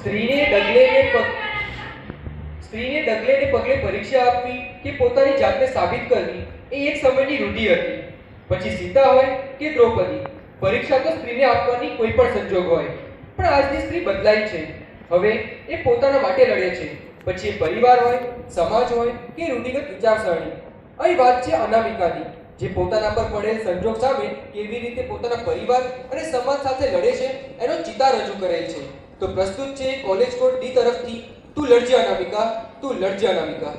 સ્ત્રીને ડગલે ને પગલે પરીક્ષા આપવી કે પોતાની જાતને સાબિત કરવી એ એક સમયની રૂઢિ હતી. પછી સીતા હોય કે દ્રૌપદી, પરીક્ષા તો સ્ત્રીને આપવાની કોઈ પણ સંજોગ હોય. પણ આજની સ્ત્રી બદલાઈ છે. હવે એ પોતાના માટે લડે છે. પછી એ પરિવાર હોય, સમાજ હોય કે રૂઢિગત વિચારસરણી. અહીં વાત છે અનામિકાની, જે પોતાના પર પડેલ સંજોગ સામે કેવી રીતે પોતાના પરિવાર અને સમાજ સાથે લડે છે એનો ચિતાર રજૂ કરેલ છે. તો પ્રસ્તુત છે કોલેજ કોડ ડી તરફથી તું લડજે અનામિકા, તું લડજે અનામિકા.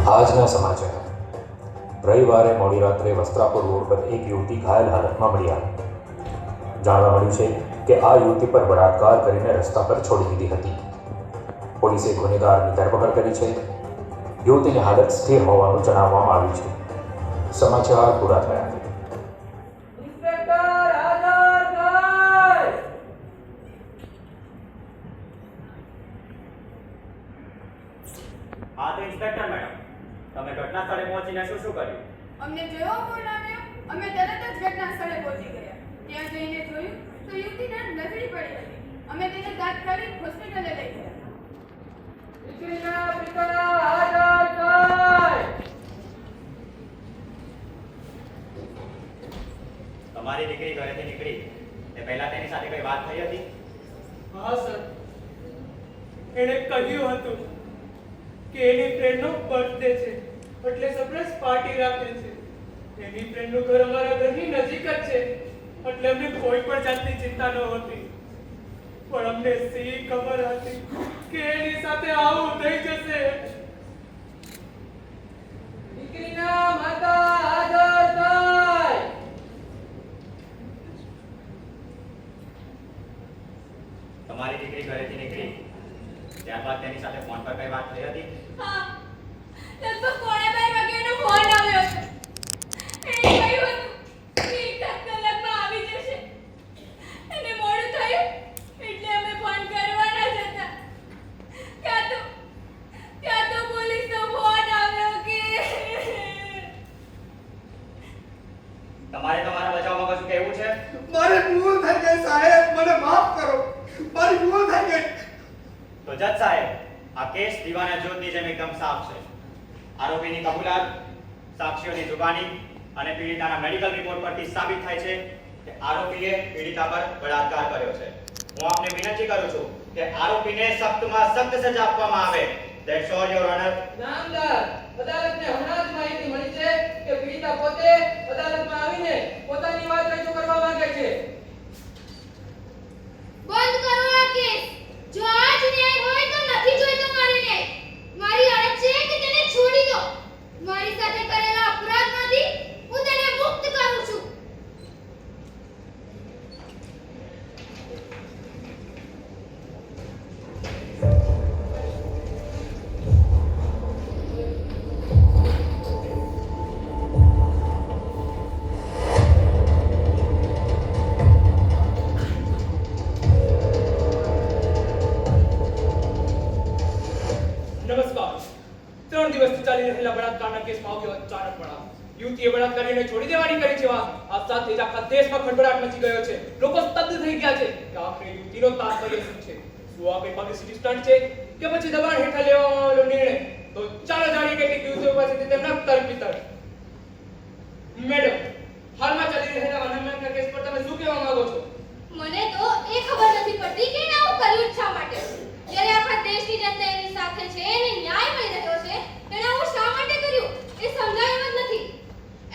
આજના સમાચાર. રવિવારે મોડી રાત્રે વસ્ત્રાપુર રોડ પર એક યુવતી ઘાયલ હાલતમાં મળી આવી. જાણવા મળ્યું છે કે આ યુવતી પર બળાત્કાર કરીને રસ્તા પર છોડી દીધી હતી. પોલીસે ગુનેગારની ધરપકડ કરી છે. યુવતીની હાલત સ્થિર હોવાનું જણાવવામાં આવ્યું છે. સમાચાર પૂરા થયા. હા તો ઇન્સ્પેક્ટર મેડમ, તમે ઘટના સ્થળે પહોંચીને શું કર્યું? અમને જોયો ફોન આવ્યો, અમે તરત જ ઘટના સ્થળે પહોંચી ગયા. ત્યાં જઈને જોયું તો યુવતીને નજરી પડી હતી. અમે તેને તાત્કાલિક હોસ્પિટલે લઈ ગયા. દીકરીના પિતા હાજર થાય. તમારી દીકરી ઘરેથી નીકળી તે પહેલા તેની સાથે કઈ વાત થઈ હતી? હા સર, એણે કહ્યું હતું કે એની ફ્રેન્ડનો બર્થડે છે એટલે સરપ્રાઈઝ પાર્ટી રાખે છે. એની ફ્રેન્ડનું ઘર અમારા ઘરની નજીક જ છે એટલે અમને કોઈ પણ જાતની ચિંતા નહોતી. પણ અમને સી ખબર હતી કે એની સાથે આવું થઈ જશે. દીકરીના માતા હાજર થાય. તમારી દીકરી ઘરેથી નીકળી ત્યારબાદ તેની સાથે ફોન પર કઈ વાત થઈ હતી? હા, લગભગ 12:30 વાગ્યાનો ફોન આવ્યો છે. એણે કહ્યું હતું કે 1 કલાકમાં આવી જશે. એને મોડું થયું એટલે અમે ફોન કરવાના જ હતા. ત્યાં તો પોલીસનો ફોન આવ્યો કે તમારે તમારા બચાવમાં કશું કહેવું છે? મારી ભૂલ થઈ ગઈ સાહેબ, મને માફ કરો. મારી ભૂલ થઈ ગઈ. તો જજ સાહેબ, આ કેસ દીવાના જ્યોતની જેમ એકદમ સાફ છે. આરોપીની કબૂલાત, સાક્ષીઓની જુબાની અને પીડિતાના મેડિકલ રિપોર્ટ પરથી સાબિત થાય છે કે આરોપીએ પીડિતા પર બળાત્કાર કર્યો છે. હું આપને વિનંતી કરું છું કે આરોપીને સખ્તમાં સખ્ત સજા આપવામાં આવે. That's all your honour. નામદાર, અદાલતને હમણાં જ માહિતી મળી છે કે પીડિતા પોતે અદાલતમાં આવીને પોતાની વાત રજૂ કરવા માંગે છે. બંધ કરો આ કેસ. જો આ જ ન્યાય હોય તો નથી જોઈતો મારે ન્યાય. મારી અરજ છે કે તેને છોડી દો. મારી સાથે કરેલા અપરાધમાંથી હું તેને મુક્ત કરું છું. નમસ્કાર. 3 દિવસથી ચાલી રહેલા બળાત્કારના કેસમાં આવ્યો અચાનક બનાવ. યુવતીએ બળાત્કારીને છોડી દેવાની કરી છે વાત. આ સાથે જ આખા દેશમાં ખળભળાટ મચી ગયો છે. લોકો સ્તબ્ધ થઈ ગયા છે કે આખરે યુવતીનો તાત્પર્ય શું છે. શું આ કોઈ પબ્લિસિટી સ્ટન્ટ છે કે પછી દબાણ હેઠળ લેવામાં આવેલો નિર્ણય? તો ચાલો જાણીએ કેટલીક યુવતીઓ પાસેથી તેમના તર્ક વિતર્ક. મેડમ, હાલમાં ચાલી રહેલા અનામિકા કેસ પર તમે શું કહેવા માંગો છો? મને તો એ ખબર નથી પડતી કે એને આવું કર્યું જ શા માટે. જ્યારે આખા દેશની જનતા એની સાથે છે, એને ન્યાય મળી રહ્યો છે, તેણે આવું શા માટે કર્યું એ સમજાય એમ જ નથી.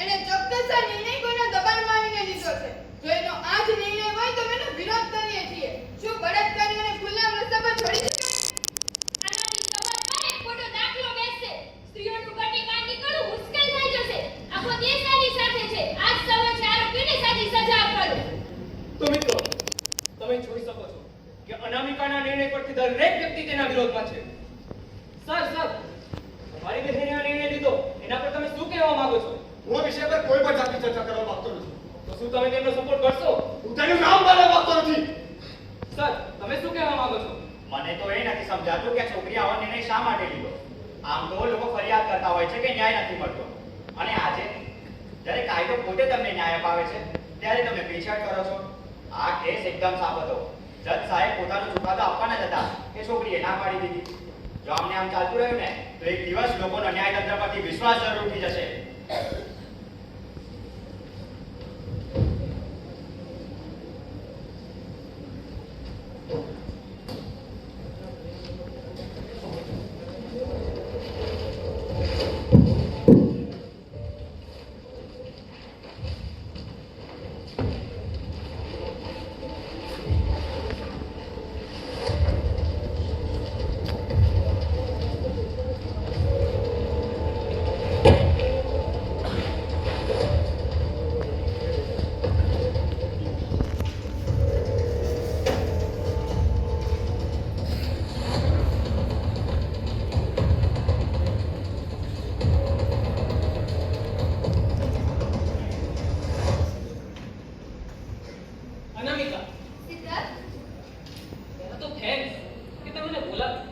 એણે ચોક્કસ આ નિર્ણય કોઈના દબાણમાં આવીને લીધો છે. જો એનો આ જ નિર્ણય હોય તો એનો વિરોધ કરીએ છીએ. શું બળાત્કારીઓને ખુલ્લા રસ્તા પર છોડી દેશે? આનાથી સમાજમાં એક ખોટો દાખલો બેસશે. સ્ત્રીઓનું કટી કાંડી કરવું મુશ્કેલ થઈ જશે. આખો દેશ આની સાથે છે. આજ સમાજ આરોપીને સાચી સજા અપાડો. તો નિર્ણય પરથી દરેક વ્યક્તિ તેના વિરોધમાં છે. સર તમારી બહેને આ નિર્ણય લીધો એના પર તમે શું કહેવા માંગો છો? હું આ વિષય પર કોઈ પણ જાતની ચર્ચા કરવા માંગતો નથી. તો શું તમે તેમનો સપોર્ટ કરશો? હું તેનું નામ લેવા માંગતો નથી. સર તમે શું કહેવા માંગો છો? મને તો એ નથી સમજાતું કે છોકરી આવો નિર્ણય શા માટે લીધો. આમ તો લોકો ફરિયાદ કરતા હોય છે કે ન્યાય નથી મળતો, અને આજે જ્યારે કાયદો પોતે તમને ન્યાય અપાવે છે ત્યારે તમે પીછેહટ કરો છો. આ કેસ એકદમ સાફ હતો. જજ સાહેબ પોતાનો ચુકાદો આપવાના જ હતા કે છોકરીએ ના પાડી દીધી. જો આમને આમ ચાલતું રહ્યું ને તો એક દિવસ લોકોનો ન્યાયતંત્ર પરથી વિશ્વાસ જરૂર ઉઠી જશે. અનામિકા, સિદ્ધાર્થ, પહેલા તો થેન્ક્સ કે તમે મને બોલાવ્યો.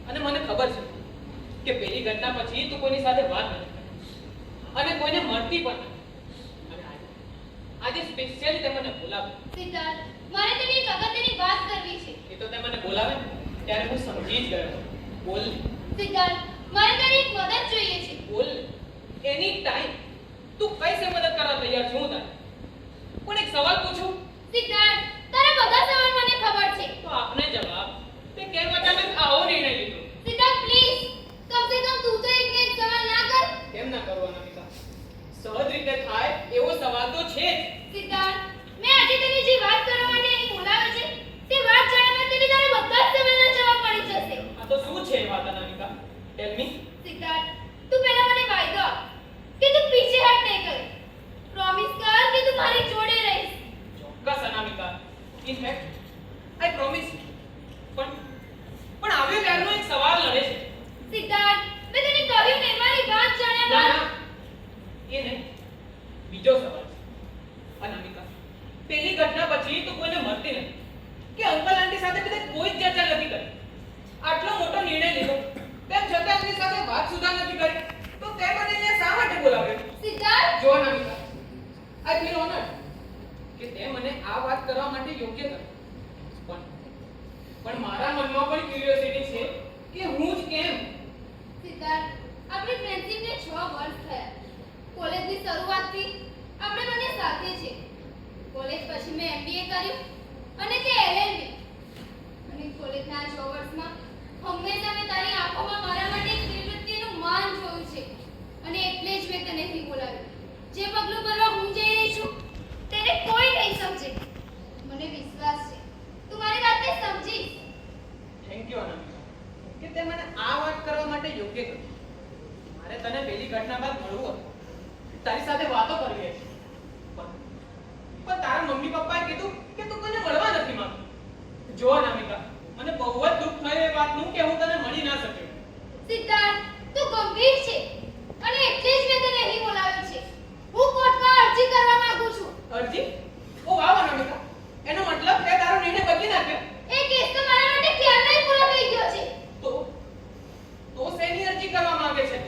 અને મને ખબર છે કે પેલી ઘટના પછી તું કોઈની સાથે વાત નથી કરી અને કોઈને મળતી પણ નથી. અને આજે સ્પેશિયલી તે મને બોલાવ્યો. સિદ્ધાર્થ, મારે તને એક અગત્યની વાત કરવી છે. એ તો તે મને બોલાવે ત્યારે હું સમજી જ ગયો. બોલ ને, સિદ્ધાર્થ, મારે તારી એક મદદ જોઈએ છે. બોલ ને. એની ટાઈમ. તું કઈ સે મદદ કરવા તૈયાર છું તારે? પણ એક સવાલ પૂછું સિદ્ધાર્થ, તારા બધા સવાલ મને ખબર છે. તો આપને જવાબ. તે કેમ અચાનક આવો નિર્ણય લીધો? સિદ્ધાર્થ, પ્લીઝ, કમ સે કમ તું તો એક ને એક સવાલ ના કર. કેમ ના કરવાના મિતા? સહજ રીતે થાય એવો સવાલ તો છે જ. સિદ્ધાર્થ, મેં આજે તને જે વાત કરવા માટે અહીં બોલાવ્યો છે તે વાત જાણવા તને તારા બધા જ સવાલના જવાબ મળી જશે. આ તો શું છે એ વાત અનામિકા? ટેલ મી. સિદ્ધાર્થ, તું પહેલા મને વાયદો આપ કે તું પીછેહટ નહીં કરે. પ્રોમિસ કર કે તું મારી જોડે રહીશ. ચોક્કસ Anamika. In fact I promise. પણ આવ્યો ત્યારનો એક સવાલ લડે છે. સિદ્ધાર્થ, મેં તને કહ્યું ને મારી વાત જાણ્યા ના બાદ એ નહીં. બીજો સવાલ છે. અનામિકા, પેલી ઘટના પછી તું કોઈને મળતી નથી કે અંકલ આંટી સાથે બધે કોઈ જ ચર્ચા નથી કરી. આટલો મોટો નિર્ણય લીધો તેમ છતાં એમની સાથે વાત સુધા નથી કરી. તો તે મને અહીંયા શા માટે બોલાવ્યો? સિદ્ધાર્થ, જો અનામિકા, આઈ ફીલ ઓનર્ડ કે તે મને આ વાત કરવા માટે યોગ્ય કરી. પણ મારા મનમાં પણ ક્યુરિયોસિટી છે કે હું જ કેમ. સિદ્ધાર્થ, આપણી ફ્રેન્ડશિપને 6 વર્ષ થયા. કોલેજની શરૂઆતથી આપણે બંને સાથે છે. કોલેજ પછી મેં MBA કર્યું અને તે LLB. અને કોલેજના 6 વર્ષમાં હંમેશા મેં તારી આંખોમાં મારા માટે એક નિવૃત્તિનું માન જોયું છે. અને એટલે જ મેં તને અહીં બોલાવ્યો. જે પગલું ભરવા હું જઈ રહી છું તેને કોઈ નહીં સમજે. મને વિશ્વાસ છે તું મારી વાતને સમજીશ. થેન્ક યુ અનામિકા કે તે મને આ વાત કરવા માટે યોગ્ય કરી. મારે તને પેલી ઘટના બાદ મળવું હતું. તારી સાથે વાતો કરવી હતી. પણ તારા મમ્મી પપ્પાએ કીધું કે તું કોઈને મળવા નથી માંગતો. જો અનામિકા, મને બહુ જ દુઃખ થયું એ વાતનું કે હું તને મળી ના શક્યો. સિદ્ધાર્થ, તું ગંભીર છે અને એટલે જ મેં તને અહીં બોલાવ્યો છે. હું કોર્ટમાં અરજી કરવા માંગુ છું. અરજી? ઓ વાહ અનામિકા, એનો મતલબ તે તારો નિર્ણય બદલી નાખ્યો. એ કેસ તો મારા માટે ક્યારનો પૂરો થઈ ગયો છે. તો શેની અરજી કરવા માંગે છે?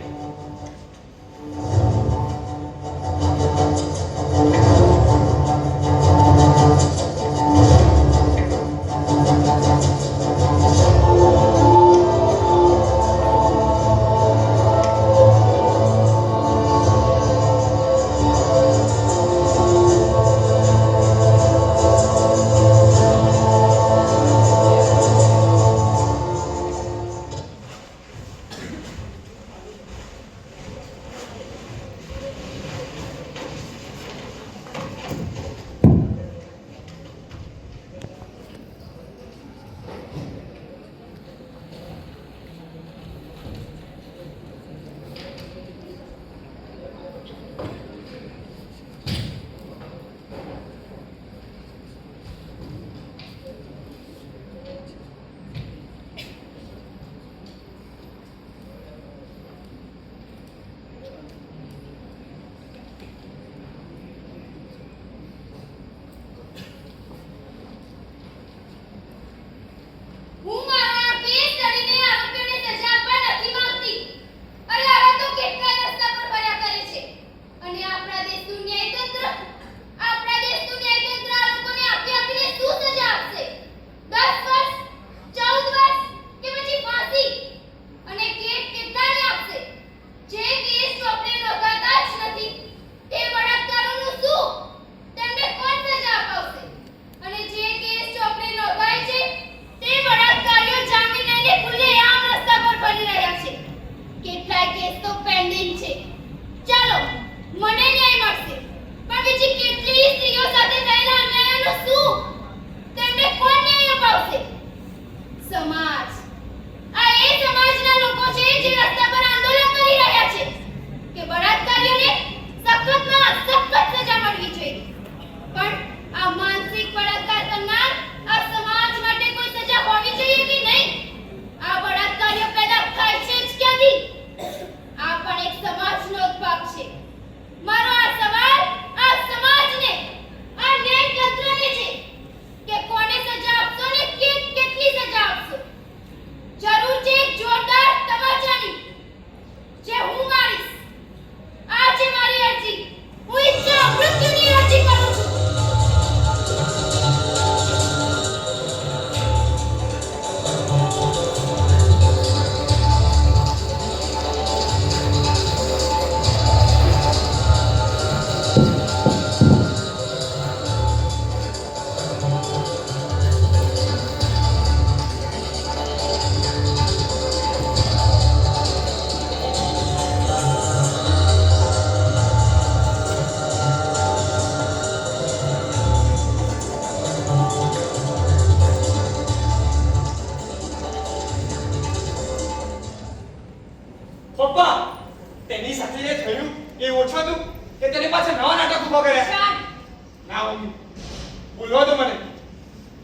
જો તો મને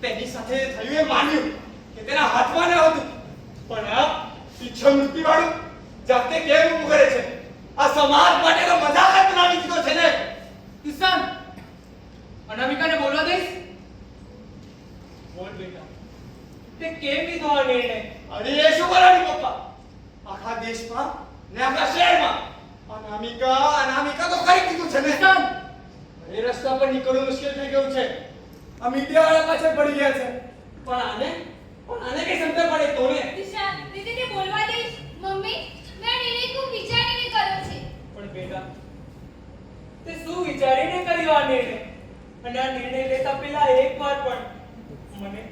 તેની સાથે થયું એ માન્યું કે તેના હાથમાં ન હતું, પણ આ ઈચ્છા મૃત્યુ વાળું જાતે કેમ ઊભું કરે છે? આ સમાજ માટે તો મજાક જ બનાવી દીધો છે ને. કિશન, અનામિકાને બોલવા દઈશ? બોલ બેટા, તે કેમ લીધો આ નિર્ણય? અરે એ શું કરવાની પપ્પા? આખા દેશમાં ને આખા શહેરમાં અનામિકા તો કરી દીધું છે ને. કિશન, એ રસ્તા પર નીકળવું મુશ્કેલ થઈ ગયું છે. આ મીડિયા વાળા પાછળ પડી ગયા છે. પણ આને કઈ સમજ પડે તો ને. દિશા, દીદીને બોલવા દઈશ? મમ્મી, મેં નિર્ણય ખૂબ વિચારીને કર્યો છે. પણ બેટા, તે શું વિચારીને કર્યો આ નિર્ણય? અને આ નિર્ણય લેતા પહેલા એકવાર પણ મને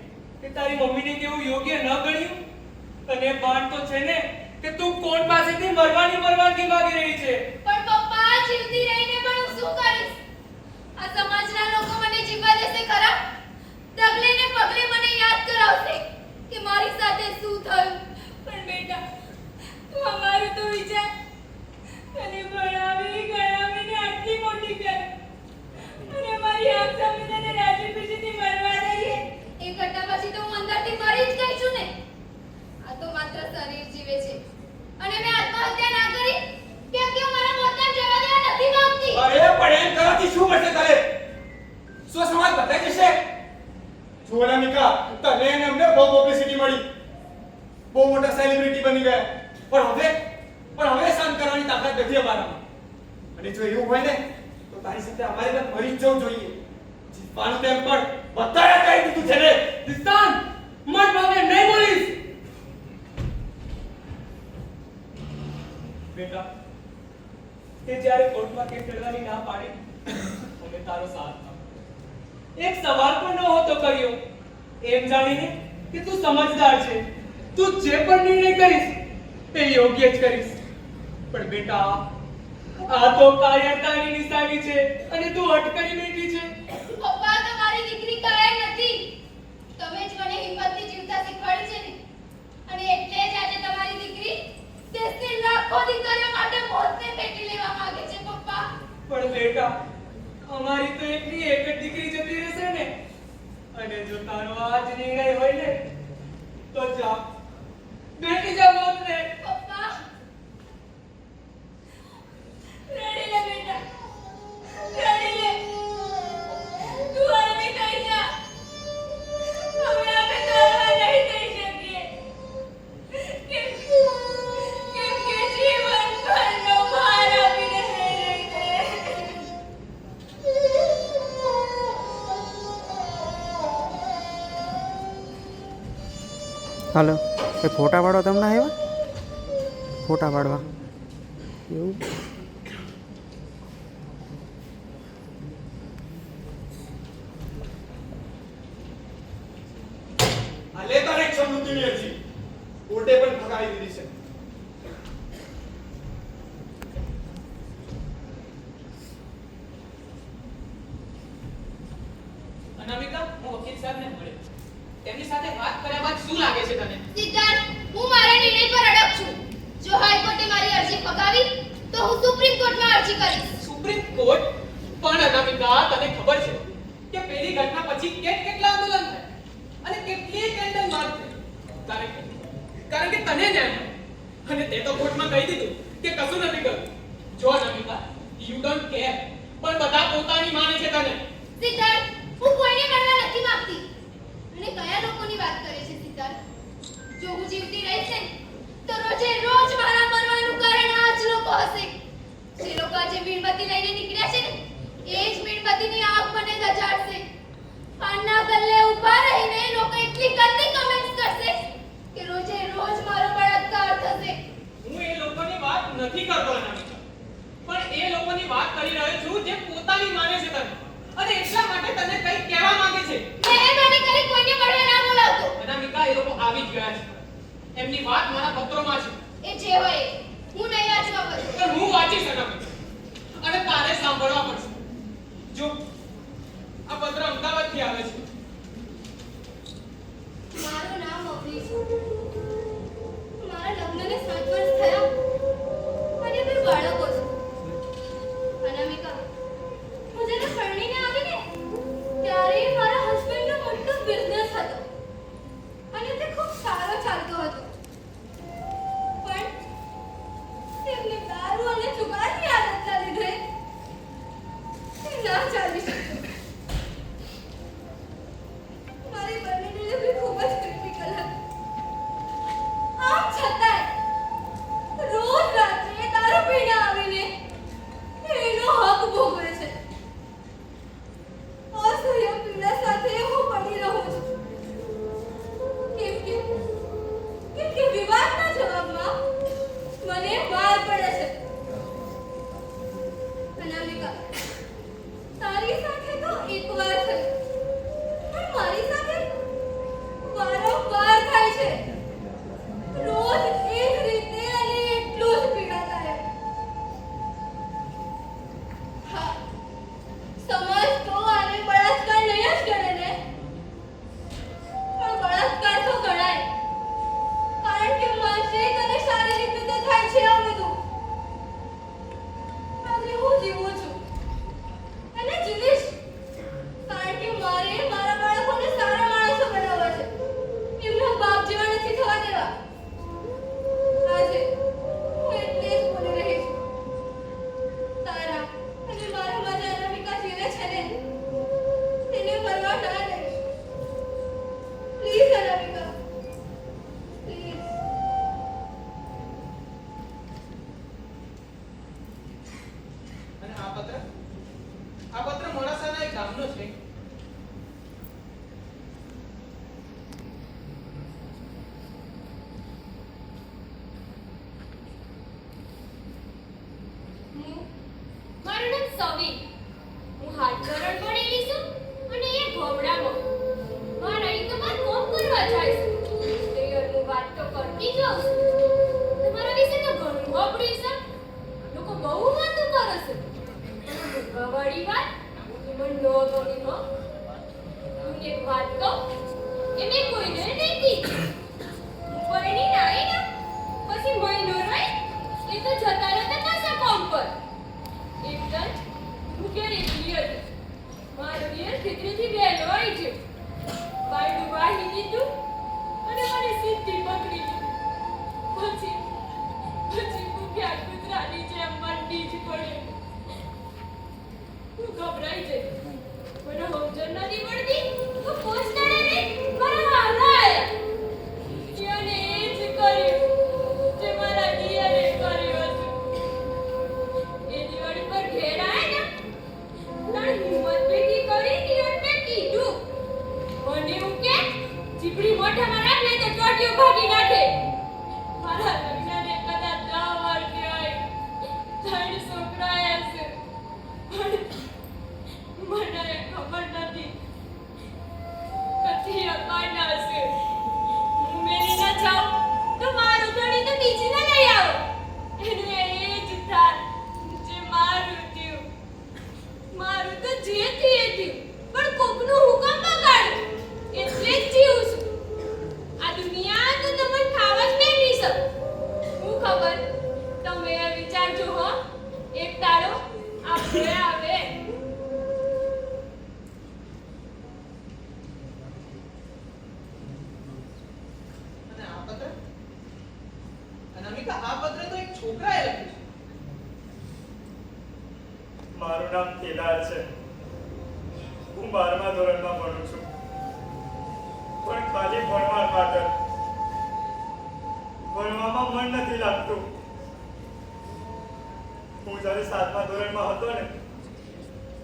કે તારી મમ્મીને કેવું યોગ્ય ન ગણ્યું? તને ભાન તો છે ને કે તું કોણ પાસેથી મરવાની પરવાનગી માંગી રહી છે? પણ પપ્પા, જીવતી રહીને પણ હું શું કરીશ? આ સમાજના લોકો મને જીવવા દેશે ખરા? ડગલે ને પગલે મને યાદ કરાવશે કે મારી સાથે શું થયું. પણ બેટા, તું અમારું તો વિચાર. તને ભણાવી ગણાવીને આટલી મોટી કરી અને મારી આંખ સામે તને રાજી ખુશીથી મરવા દઈએ. એ ઘટના પછી તો હું અંદરથી મરી જ ગઈ છું ને. આ તો માત્ર શરીર જીવે છે અને મેં આત્મહત્યા ના કરી કેમ કે હું મારા મોતને જવા દેવા નથી માંગતી. અરે પણ એમ કરવાથી શું મળશે તારે? શું સમાજ બદલાઈ જશે? જો અનામિકા, તને અને અમને બહુ પબ્લિસિટી મળી, બહુ મોટા સેલિબ્રિટી બની ગયા, પણ હવે શાંત કરવાની તાકાત નથી અમારામાં. અને જો એવું હોય ને તો તારી સાથે અમારે પણ મરી જ જવું જોઈએ. જીતવાનું તેમ પણ બધાએ કહી દીધું છે ને. દિસ્તાન, મત ભાવે નહીં બોલીશ. બેટા, તે જ્યારે કોર્ટમાં કેસ લડવાની ના પાડી, અમે તારો સાથ આપ્યો. એક સવાલ પણ નહોતો કર્યો, એમ જાણીને કે તું સમજદાર છે, તું જે પણ નિર્ણય કરીશ તે યોગ્ય જ કરીશ. પણ બેટા, આ તો કાયરતાની નિશાની છે અને તું અટકી બેઠી છે. પપ્પા, તમારી દીકરી કાયર નથી. તમે જ મને હિંમતથી જીવતા શીખવાડી છે ને. અને એટલે જ આજે તમારી દીકરી દેશની લાખો દીકરીઓ માટે મોતને પેટી લેવા માંગે છે. પપ્પા, પણ બેટા, અમારી તો એકની એક જ દીકરી જતી રહેશે ને. અને જો તારો આ જ નિર્ણય હોય ને તો જા, બેટી જા મોતને. પપ્પા, રડી લે બેટા, રડી લે. તું હળવી થઈ જા. હવે આપણે દોડવા નહીં જઈ શકીએ. કેમ કે જીવનભરનો ભાર આપીને રહી છે. હાલો, એ ફોટા પાડવા તમને આવ્યા? ફોટા પાડવા એવું? આ લે તારે ઈચ્છા મૃત્યુની અરજી. કોર્ટે પણ ફગાવી દીધી છે. અનામિકા, હું વકીલ સાહેબને મળ્યો. તેમની સાથે વાત કર્યા બાદ શું લાગે છે તને? સિદ્ધાર્થ, હું મારા નિર્ણય પર અડગ છું. જો હાઈકોર્ટે મારી અરજી ફગાવી તો હું સુપ્રીમ કોર્ટમાં અરજી કરીશ. Supreme court? પણ અનામિકા, તને ખબર છે કે પેલી ઘટના પછી કેટલા આંદોલન થયા અને કેટલી કેન્ડલ માર્ચ થઈ? કારણ કે તને ન્યાય મળ્યો. અને તે તો કોર્ટમાં કહી દીધું કે કશું નથી કર્યું. જો અનામિકા, યુ ડોન્ટ કેર, પણ બધા પોતાની માને છે તને. સિદ્ધાર્થ, હું કોઈને મળવા નથી માંગતી. અને કયા લોકોની વાત કરે છે સિદ્ધાર્થ? જો હું જીવતી રહીશ ને તો રોજે રોજ મારા મરવાનું કારણ આ જ લોકો હશે. જે લોકો આજે મીણબત્તી લઈને નીકળ્યા છે ને એ જ મીણબત્તીની આગ મને ગજાડશે. પાનના ગલ્લે ઊભા રહીને લોકો એટલી ગંદી કમેન્ટ્સ કરશે કે રોજે રોજ મારો બળાત્કાર થશે. હું એ લોકોની વાત નથી કરતો અનામિકા, પણ એ લોકોની વાત કરી રહ્યો છું જે પોતાની માને છે તને અને એટલા માટે તને કંઈ કહેવા માંગે છે. મહેરબાની કરી કોઈને મળવા ના બોલાવતો. અનામિકા, એ લોકો આવી જ ગયા છે. એમની વાત મારા પત્રોમાં છે. એ જે હોય એ. હું નહીં વાંચવા પડું. પણ હું વાંચીશ અનામિકા, અને તારે સાંભળવા પડશે. જો આ પત્ર અમદાવાદથી આવે છે. મારું નામ અભી છે. મારા લગ્નને 7 વર્ષ થયા અને 2 બાળકો છે. અનામિકા, હું જ્યારે પરણીને આવી ને ત્યારે મારા એક વાત કહું, એ મેં કોઈને નહીં કીધી. હું પરણીને આવી ને પછી મહિનો રહી એ તો જતા રહેતા પાછા કામ પર. એક દન હું ઘેર એકલી હતી. મારો દિયર ખીચડીથી વહેલો આવી ગયો. બાયડું વાહી દીધું અને મને સીધી પકડી લીધી. પછી ભૂખ્યા કૂતરાની જેમ મંડી જ પડ્યો. હું ગભરાઈ જઈ. મને સમજણ નથી પડતી તો પોસ્ટરે મારા હારા આયા. એને એ જ કર્યું જે મારા દિયરે કર્યું હતું. એ દિવાળી પર ઘેર આયા ને તાર હિંમત ભેગી કરી દિયરને કીધું. મને એવું કે ચીપડી મોઢામાં રાખ નહીં તો ચોટીઓ ભાગી નાખે. મારા લગ્નને કદાચ 10 વાર થયા. 3 છોકરા હશે. મને ખબર નથી કથી અકાના હશે. હું મેરી ના જાઉં તો મારું ધણી તો બીજી ના લઈ આવો. એનું એ જ થાય જે મારું થયું. મારું તો જે થયું પણ કોકનું હુકમ બગાડ્યું એટલે જ જીવું છું. આ દુનિયા તો તમને ખાવા જ બેઠી છે. હું ખબર તમે એ વિચારજો હો. એક તાળો આપણે આવે. અને આ પત્ર? અનામિકા, આ પત્ર તો એક છોકરાએ લખ્યું છે. મારું નામ કેદાર છે. હું 12મા ધોરણમાં ભણું છું. પણ ખાલી ભણવા ખાતર. ભણવામાં મન નથી લાગતું. હું જ્યારે 7મા ધોરણમાં હતો ને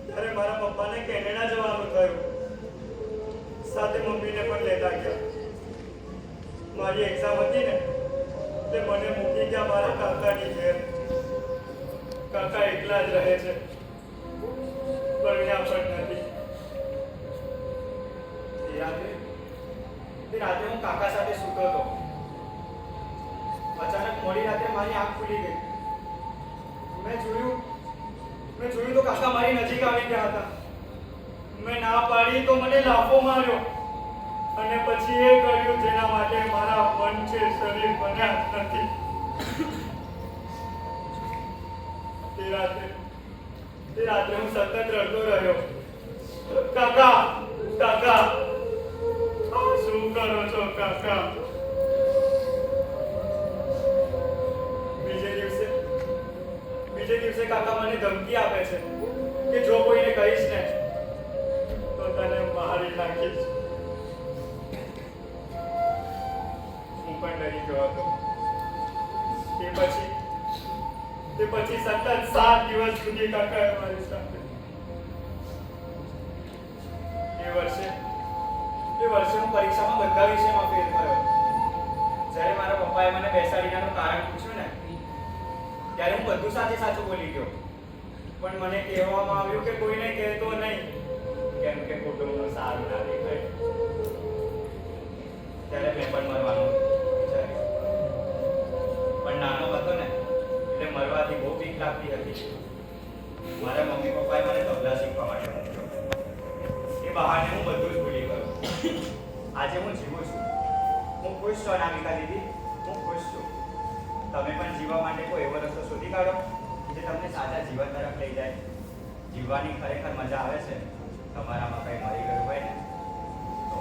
ત્યારે મારા પપ્પાને કેનેડા જવાનું થયું. સાથે મમ્મીને પણ લેતા ગયા. મારી એક્ઝામ હતી ને તે મને મૂકી ગયા મારા કાકાની ઘેર. કાકા એકલા જ રહે છે. પરણ્યા પણ નથી. તે રાતે હું કાકા સાથે સૂતો હતો. અચાનક મોડી રાતે મારી આંખ ખુલી ગઈ. મેં જોયું તો કાકા મારી નજીક આવી ગયા હતા. મેં ના પાડી તો મને લાફો માર્યો અને પછી એ કર્યું જેના માટે મારા મન છે શરીર બન્યા નથી. તે રાત્રે હું સતત રડતો રહ્યો. કાકા કાકા શું કરો છો કાકા? બીજે દિવસે કાકા મને ધમકી આપે છે કે જો કોઈને કહીશ ને તો તને મારી નાખીશ. હું પણ ડરી ગયો હતો. તે પછી સતત 7 દિવસ સુધી કાકાએ મારી સાથે. એ વર્ષે હું પરીક્ષામાં બધા વિષયમાં ફેલ થયો. જ્યારે મારા પપ્પાએ મને બેસાડીનાનું કારણ પૂછ્યું ને ત્યારે હું બધું સાચું બોલી ગયો. પણ મને કહેવામાં આવ્યું કે કોઈને કહેતો નહીં કેમ કે કુટુંબનું સારું ના દેખાય. ત્યારે મેં પણ મરવાનું વિચાર્યું. પણ નાનો હતો ને એટલે મરવાથી બહુ બીક લાગતી હતી. મારા મમ્મી પપ્પાએ મને તબલા શીખવા માટે મૂક્યો. એ બહાને હું બધું જ ભૂલી ગયો. આજે હું જીવું છું. હું ખુશ છું અનામિકા દીદી, હું ખુશ છું. તમે પણ જીવવા માટે કોઈ એવો રસ્તો શોધી કાઢો જે તમને સાચા જીવન તરફ લઈ જાય. જીવવાની ખરેખર મજા આવે છે. તમારામાં કંઈ મરી ગયું હોય ને તો.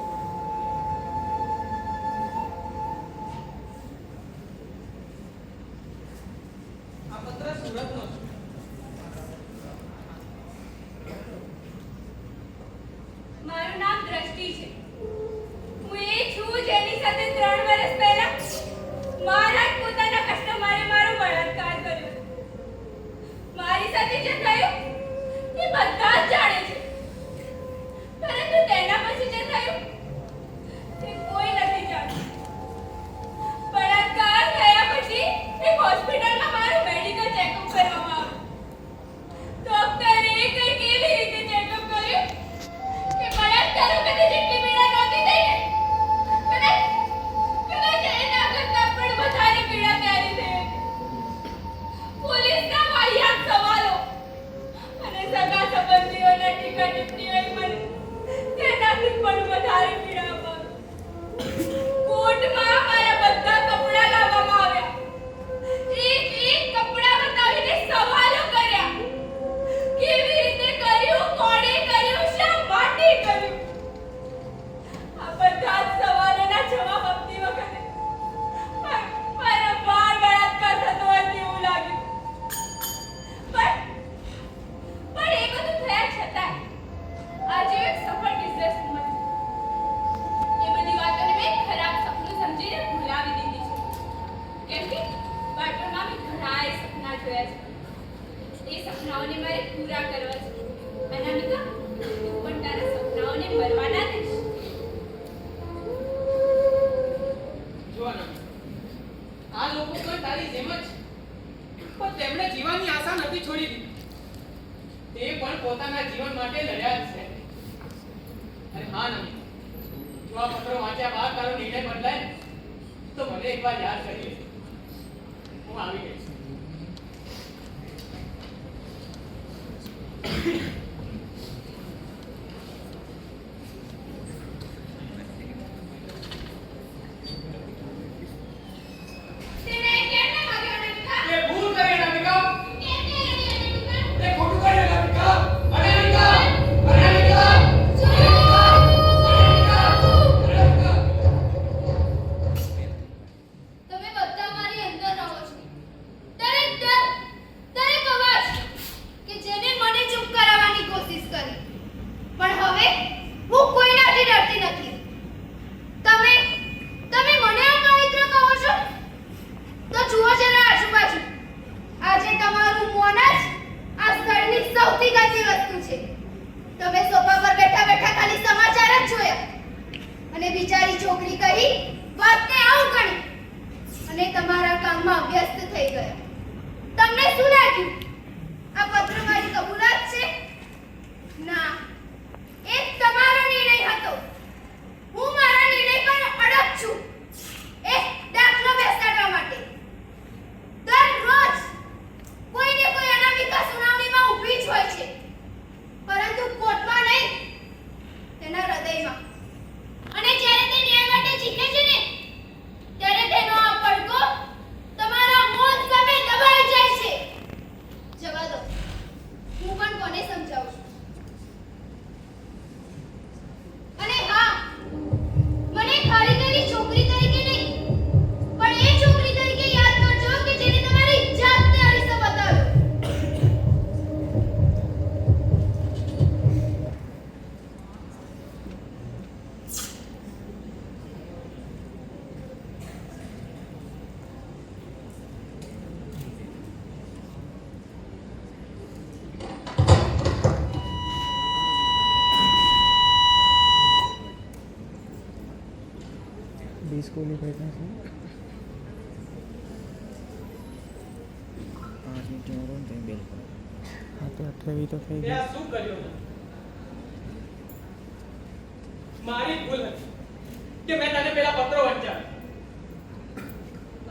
આ પત્ર સુરતનો છે. મારું નામ દ્રષ્ટિ છે. હું એ છું જેની સાથે 3 વર્ષ પહેલા મારા જ પોતાના કસ્ટમરે મારો બળાત્કાર કર્યો. મારી સાથે જે થયું એ બધા જ જાણે છે. પરંતુ તેના પછી જે થયું તે કોઈ નથી જાણતું. બળાત્કાર થયા પછી એક હોસ્પિટલમાં મારું મેડિકલ ચેકઅપ કરવામાં આવ્યું. ડોક્ટરે કંઈક એવી રીતે ચેકઅપ કર્યું કે બળાત્કાર વખતે જેટલી પીડા નહોતી થઈ ને કદાચ એના કરતાં પણ વધારે પીડા ત્યારે થઈ હતી. પોલીસના વાહિયાત સવાલો અને સગા સંબંધીઓના જો આ પત્રો વાંચ્યા બાદ તારો નિર્ણય બદલાય ને, તો મને એકવાર યાદ કરી લે. હું આવી ગઈશ. તેને કેમ ના માર્યો અનામિકા? એ ભૂલ કરી અનામિકા. કેમ નહીં કરી અનામિકા? એ ખોટું કરી અનામિકા. અનામિકા. અનામિકા. જો! તમે બધા મારી અંદર રહો છો. દરેક ડર, દરેક અવાજ કે જેને મને ચૂપ કરાવવાની કોશિશ કરી. પણ હવે હું કોઈનાથી ડરતી નથી. તમે મને અપવિત્ર કહો છો? તો જુઓ જરા આજુબાજુ. આજે તમારું મૌન જ આ સ્થળની સૌથી ગંદી વસ્તુ છે. તમે સોફા પર બેઠા બેઠા ખાલી સમાચાર જ જોયા અને બિચારી છોકરી કહી વાતને આવું ગણી અને તમારા કામમાં વ્યસ્ત થઈ ગયા. તમને શું લાગ્યું? આ પત્ર મારી કબૂલાત છે? ના, એ તમારો નિર્ણય હતો. હું મારા નિર્ણય પર અડગ છું. એક દાખલો બેસાડવા માટે દરરોજ કોઈને કોઈ અનામિકા સુનાવણીમાં ઊભી જ હોય છે, પરંતુ કોર્ટમાં નહીં, તેના હૃદયમાં. અને જ્યારે તે ન્યાય માટે જીતે છે ને, ત્યારે તેનો આ પડઘો તમારા મૌન સામે દબાઈ જાય છે. જવા દો, હું પણ કોને સમજાવું છું. અને હા, મને ખાલી કરી છોકરી તરીકે નહીં, પણ એ છોકરી તરીકે યાદ કરજો કે જેને તમારી જાતને અરીસો બતાવ્યો. बीस को ले बैठा છે. હા તો 28 તો થઈ તે ગઈ. આ શું કર્યું? મારી ભૂલ હતી કે મેં તને પેલા પત્રો વાંચ્યા.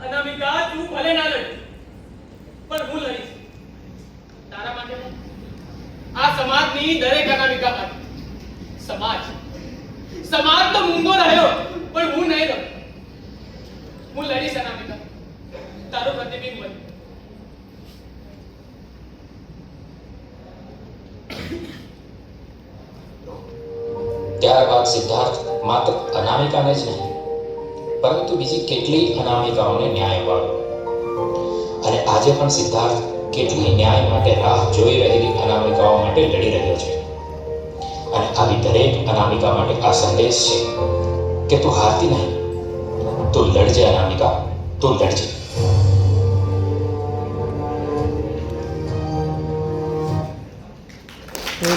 અનામિકા, તું ભલે ના લડી, પણ હું લડીશ. તારા માટે પણ, આ સમાજની દરેક અનામિકા માટે. સમાજ તો મૂંગો રહ્યો, પણ હું નહીં રહું. હું લડીશ અનામિકા, તારું પ્રતિબિંબ બની. ત્યારબાદ સિદ્ધાર્થ માત્ર અનામિકાને જ નહીં પરંતુ બીજી કેટલીય અનામિકાઓને ન્યાય અપાવ્યો. અને આજે પણ સિદ્ધાર્થ કેટલીય ન્યાય માટે રાહ જોઈ રહેલી અનામિકાઓ માટે લડી રહ્યો છે. અને આવી દરેક અનામિકા માટે આ સંદેશ છે કે તું હારતી નહીં, તું લડજે અનામિકા, તું લડજે.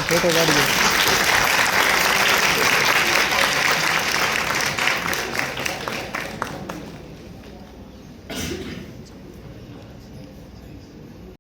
ફોટો કાઢજો.